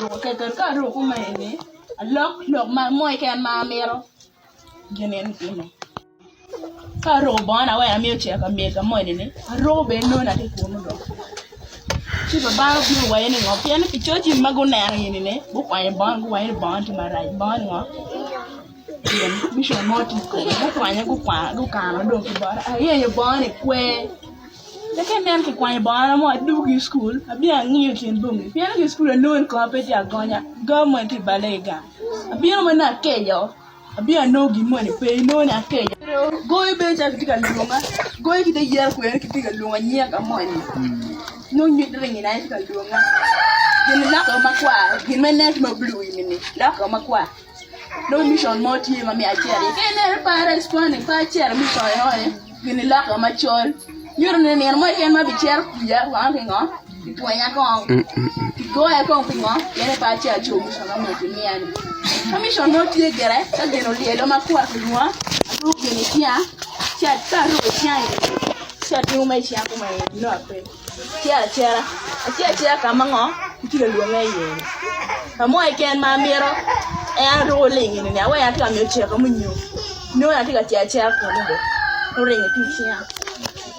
ro ke ka ro kuma ene lok ma moy kan ma mero genen kino ka ro bana wa mi che ka me ka moy ne ro be no na te kuno do chi ba bi wa ene ngo pian pi choji mago na ene ne bu kwa ba ngu wa ene ba ti ma rai ba ngo mission moti ko kwa nya ku ka no do ki ba ye ba ne kwe the can then keep quiet bar mo do gi school abia ngi kin bungi pia gi school no en ko apeti agonya government balega abia mo na keyo abia no gi mo ni pe no na keyo go be ja kitika lunga go ki de yer ko en kitika lunga nya ka mo ni no nyi de ni na kitika lunga ni la ko makwa gi menet ma blue ni la ko makwa no mission mo ti ma mi achere ke ne para responding pa chere mi so yo ni la ko ma chol you're in the more can be chair, one on, when I go at Congo, get a patch at you, Commission not to get it, and then only a loma quarter, a group in it here, chat, chat, you may share my love. Chair, a chair, come on, till you may. A more can my mirror and rolling in the way I come your chair, come you. No, I think a chair for ring a piece.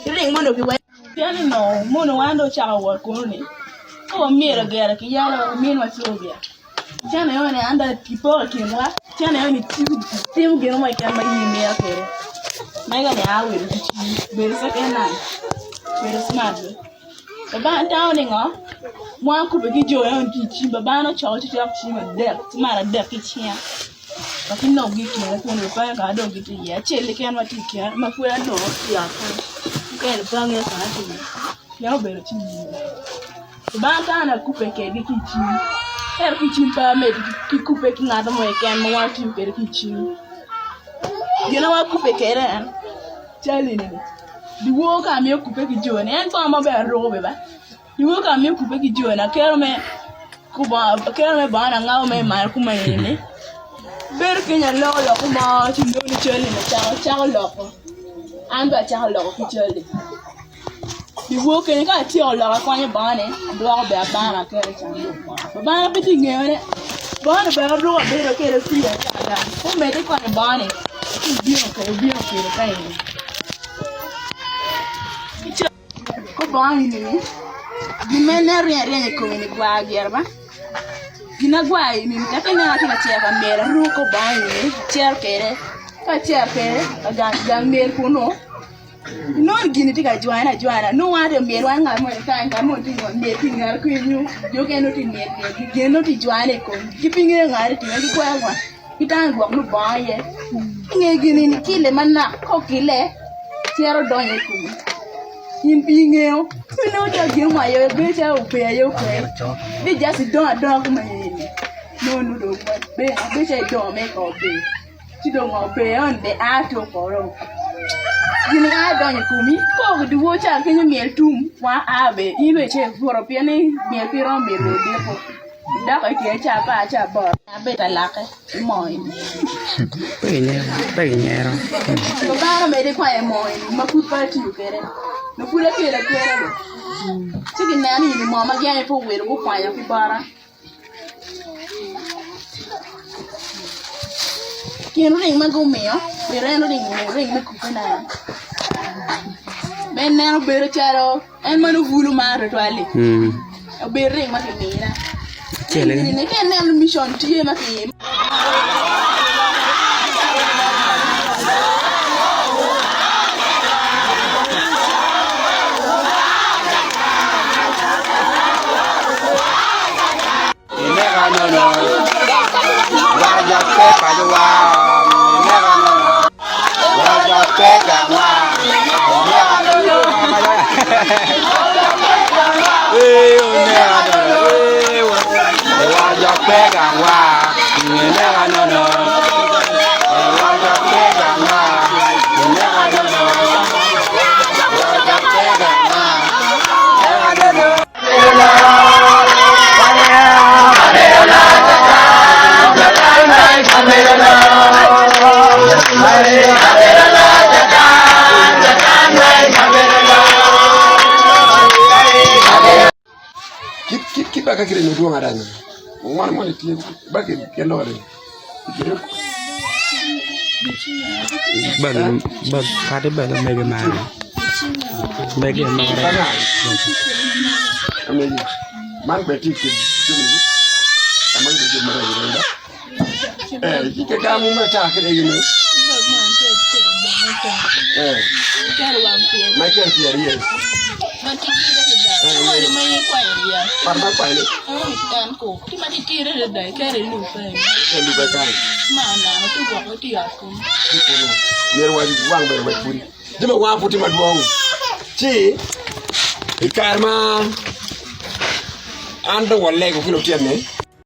Ring mono ki wa piano no mono ando cha wa koni o mira gera ki yalo min wa tobia chana yo ne anda tipo ki wa chana yo ni tim gero mai kan mai ni akere mai ga ne awe be se kenan be smart ba taw ni ngo mo ku be ki jo yo ti chi ba no cho ti chi ma de mara de ki chia lakini no gi ki ko no pa ga do gi ti ya chele kan wa ti kia ma fu ya no ya el bange kana ti ya bere ti ba ta na kupe ke gi kichi er kichi pa me ki kupe ki ngada mo ken mo wa ti per kichi gena wa kupe ke ren chali ni di wo ka me kupe ki jone en pa ma be ro be ba di wo ka me kupe ki jone ker me ba na ngao me ma ku me ni ber ke nya lo kuma ti ndo ni chali ni cha lo ko and ba cha lo ki chali di wo ke ka ti o lo ka ni ba ne do be ba na ke cha lo ba bi ti ngere ba na be ro be ro ke ro ti ya da ko me de ka ni ba ne ti bi o ke ka ni ko ba ni ni di me ne re ko ni gwa gerba gina gwa ni ta ke na ti ka che ka me ro ko ba ni cher ke ga mer ko no gini tika juana no wade mer wa nga mo ka mo ti mo me ti ngar ku nyu jo ke no ti me ge no ti juane ko ki pinge ngar ti ngi kwa wa kitang gwa no ba ye nge gini ni kile manna ko kile tiero donye ku yin pinge o no ja ge ma yo be cha o pe yo ko bi just don ko ma ni no do be cha do me ko be ti do mo pe on be a to ko ro gini a donye kumi ko di wo cha kenyo miel tum wa abe ibe che foro piani miel piro me ro de ko da ko ke cha pa cha bo abe ta lake moy pe nyero ko ba me de kwa e moy ma ku pa ti kere no ku le kere do ti gi nani ni mo ma gyan po we ro kwa ya ku bara kin ring ma go meo be reno ring me ku na ben neno bere charo en manu vulu maro to ali be ring ma ke mira chele ni ke neno mission tie ma ke Kita kira nuduang ada ni. One back in Kenori. But part of the mega man. Mega man. I mean, man, but you among the you can come on my talk, you know. My care here, yes. Parma pilot. There was one by put. Dima wa put him at wrong. Gee, the karma and the one leg of Philip.